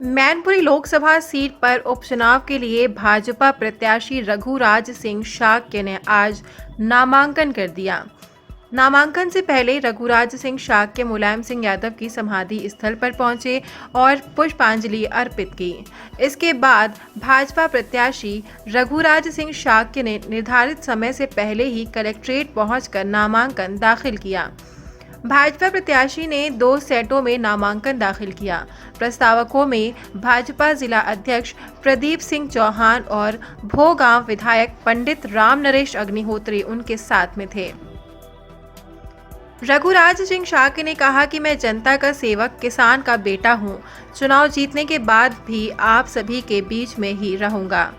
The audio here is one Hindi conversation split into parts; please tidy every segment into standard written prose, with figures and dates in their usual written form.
मैनपुरी लोकसभा सीट पर उपचुनाव के लिए भाजपा प्रत्याशी रघुराज सिंह शाक्य ने आज नामांकन कर दिया। नामांकन से पहले रघुराज सिंह शाक्य मुलायम सिंह यादव की समाधि स्थल पर पहुंचे और पुष्पांजलि अर्पित की। इसके बाद भाजपा प्रत्याशी रघुराज सिंह शाक्य ने निर्धारित समय से पहले ही कलेक्ट्रेट पहुंचकर नामांकन दाखिल किया। भाजपा प्रत्याशी ने 2 सेटों में नामांकन दाखिल किया। प्रस्तावकों में भाजपा जिला अध्यक्ष प्रदीप सिंह चौहान और भोगांव विधायक पंडित राम नरेश अग्निहोत्री उनके साथ में थे। रघुराज सिंह शाक्य ने कहा कि मैं जनता का सेवक, किसान का बेटा हूं। चुनाव जीतने के बाद भी आप सभी के बीच में ही रहूंगा।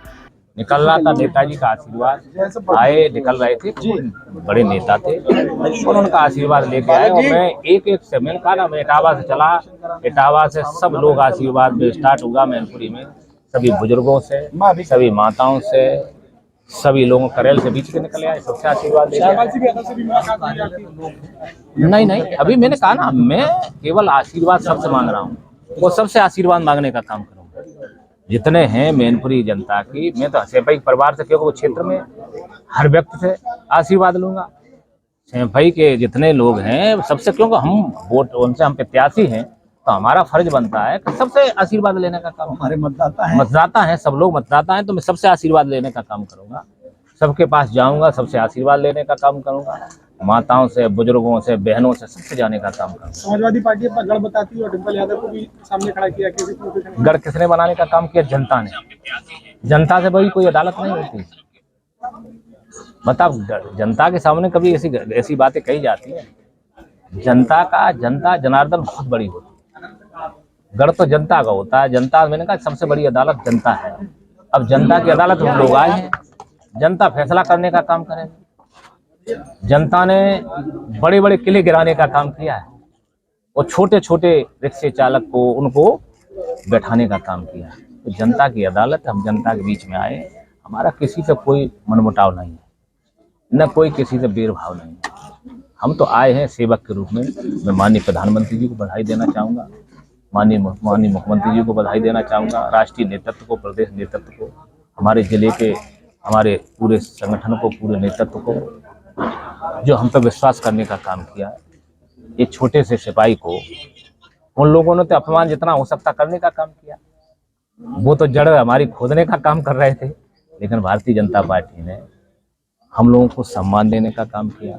निकल रहा था, नेताजी का आशीर्वाद आए, निकल रहे थे, बड़े नेता थे और उनका आशीर्वाद लेके आए। और मैं एक से मैंने कहा ना, मैं इटावा से चला, इटावा से सब लोग आशीर्वाद में स्टार्ट हुआ। मैनपुरी में सभी बुजुर्गों से, सभी माताओं से, सभी लोगों करेल से बीच के निकले आए, सबसे आशीर्वाद लेके। नहीं, अभी मैंने कहा ना, मैं केवल आशीर्वाद सबसे मांग रहा हूँ, वो सबसे आशीर्वाद मांगने का काम करूँगा। जितने हैं मैनपुरी जनता की, मैं तो सेवई परिवार से, क्योंकि वो क्षेत्र में हर व्यक्ति से आशीर्वाद लूंगा। सेवई के जितने लोग हैं सबसे, क्योंकि हम वोट उनसे, हम प्रत्याशी हैं, तो हमारा फर्ज बनता है कि सबसे आशीर्वाद लेने का काम। हमारे मतदाता हैं, सब लोग मतदाता हैं, तो मैं सबसे आशीर्वाद लेने का काम करूंगा। सबके पास जाऊंगा, सबसे आशीर्वाद लेने का काम करूंगा। माताओं से, बुजुर्गों से, बहनों से, सबसे जाने का काम करूंगा। समाजवादी पार्टी अपना गढ़ बताती है और डिम्पल यादव को भी सामने खड़ा किया। गढ़ किसने बनाने का काम किया? जनता ने। जनता से बड़ी कोई अदालत नहीं होती। मतलब जनता के सामने कभी ऐसी बातें कही जाती हैं। जनता जनार्दन बहुत बड़ी होती है। गढ़ तो जनता का होता है। जनता, मैंने कहा, सबसे बड़ी अदालत जनता है। अब जनता की अदालत में लोग आए हैं, जनता फैसला करने का काम करेगी। जनता ने बड़े बड़े किले गिराने का काम किया है और छोटे छोटे रिक्शे चालक को, उनको बैठाने का काम किया है। तो जनता की अदालत, हम जनता के बीच में आए। हमारा किसी से कोई मनमुटाव नहीं है, न कोई किसी से भेदभाव नहीं है। हम तो आए हैं सेवक के रूप में। मैं माननीय प्रधानमंत्री जी को बधाई देना चाहूँगा, माननीय मुख्यमंत्री जी को बधाई देना चाहूँगा, राष्ट्रीय नेतृत्व को, प्रदेश नेतृत्व को, हमारे जिले के, हमारे पूरे संगठन को, पूरे नेतृत्व को, जो हम पर विश्वास करने का काम किया। एक छोटे से सिपाही को उन लोगों ने तो अपमान जितना हो सकता करने का काम किया। वो तो जड़ हमारी खोदने का काम कर रहे थे, लेकिन भारतीय जनता पार्टी ने हम लोगों को सम्मान देने का काम किया।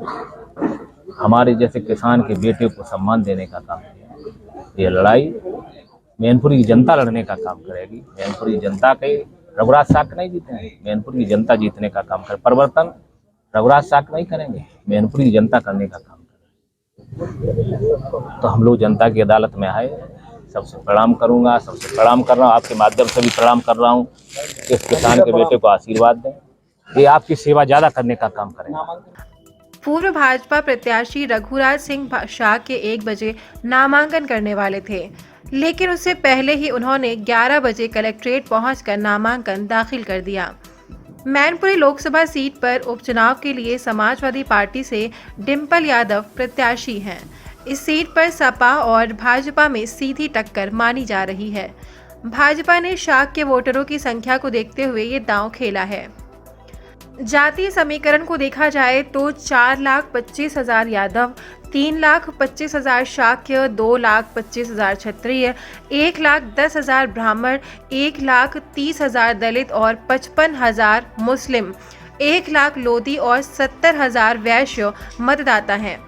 हमारे जैसे किसान के बेटे को सम्मान देने का काम किया। ये लड़ाई मैनपुरी की जनता लड़ने का काम करेगी। मैनपुरी जनता के रघुराज शाक्य नहीं जीते हैं, मैनपुरी की जनता जीतने का काम करे। परिवर्तन रघुराज शाक्य नहीं करेंगे, मैनपुरी की जनता करने का काम करेगी। तो हम लोग जनता की अदालत में आए। सबसे प्रणाम करूंगा, सबसे प्रणाम कर रहा हूँ, आपके माध्यम से भी प्रणाम कर रहा हूँ। इस किसान के बेटे को आशीर्वाद दें, ये आपकी सेवा ज्यादा करने का काम करेंगे। पूर्व भाजपा प्रत्याशी रघुराज सिंह शाक्य 1 बजे नामांकन करने वाले थे, लेकिन उससे पहले ही उन्होंने 11 बजे कलेक्ट्रेट पहुंचकर नामांकन दाखिल कर दिया। मैनपुरी लोकसभा सीट पर उपचुनाव के लिए समाजवादी पार्टी से डिम्पल यादव प्रत्याशी हैं। इस सीट पर सपा और भाजपा में सीधी टक्कर मानी जा रही है। भाजपा ने शाक्य वोटरों की संख्या को देखते हुए ये दांव खेला है। जातीय समीकरण को देखा जाए तो 4,25,000 यादव, 3,25,000 शाक्य, 2,25,000 क्षत्रिय, 1,10,000 ब्राह्मण, 1,30,000 दलित और 55,000 मुस्लिम, 1,00,000 लोधी और 70,000 वैश्य मतदाता हैं।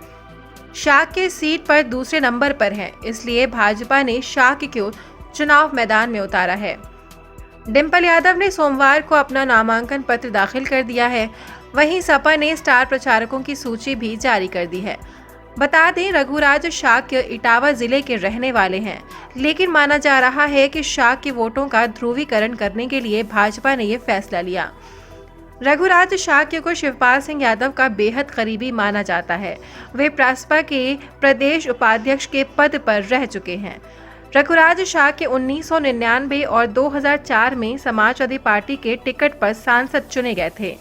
शाक्य सीट पर दूसरे नंबर पर है, इसलिए भाजपा ने शाक्य को चुनाव मैदान में उतारा है। डिम्पल यादव ने सोमवार को अपना नामांकन पत्र दाखिल कर दिया है। वहीं सपा ने स्टार प्रचारकों की सूची भी जारी कर दी है। बता दें, रघुराज शाक्य इटावा जिले के रहने वाले हैं, लेकिन माना जा रहा है कि शाक्य वोटों का ध्रुवीकरण करने के लिए भाजपा ने ये फैसला लिया। रघुराज शाक्य को शिवपाल सिंह यादव का बेहद करीबी माना जाता है। वे प्रसपा के प्रदेश उपाध्यक्ष के पद पर रह चुके हैं। रघुराज शाक्य 1999 और 2004 में समाजवादी पार्टी के टिकट पर सांसद चुने गए थे।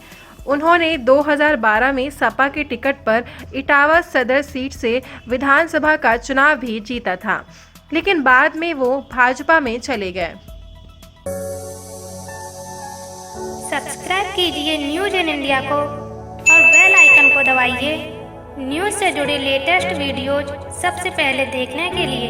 उन्होंने 2012 में सपा के टिकट पर इटावा सदर सीट से विधानसभा का चुनाव भी जीता था। लेकिन बाद में वो भाजपा में चले गए। सब्सक्राइब कीजिए न्यूज़ इन इंडिया को और बेल आइकन को दबाइए न्यूज़ से जुड़े लेटेस्ट वीडियोज सबसे पहले देखने के लिए।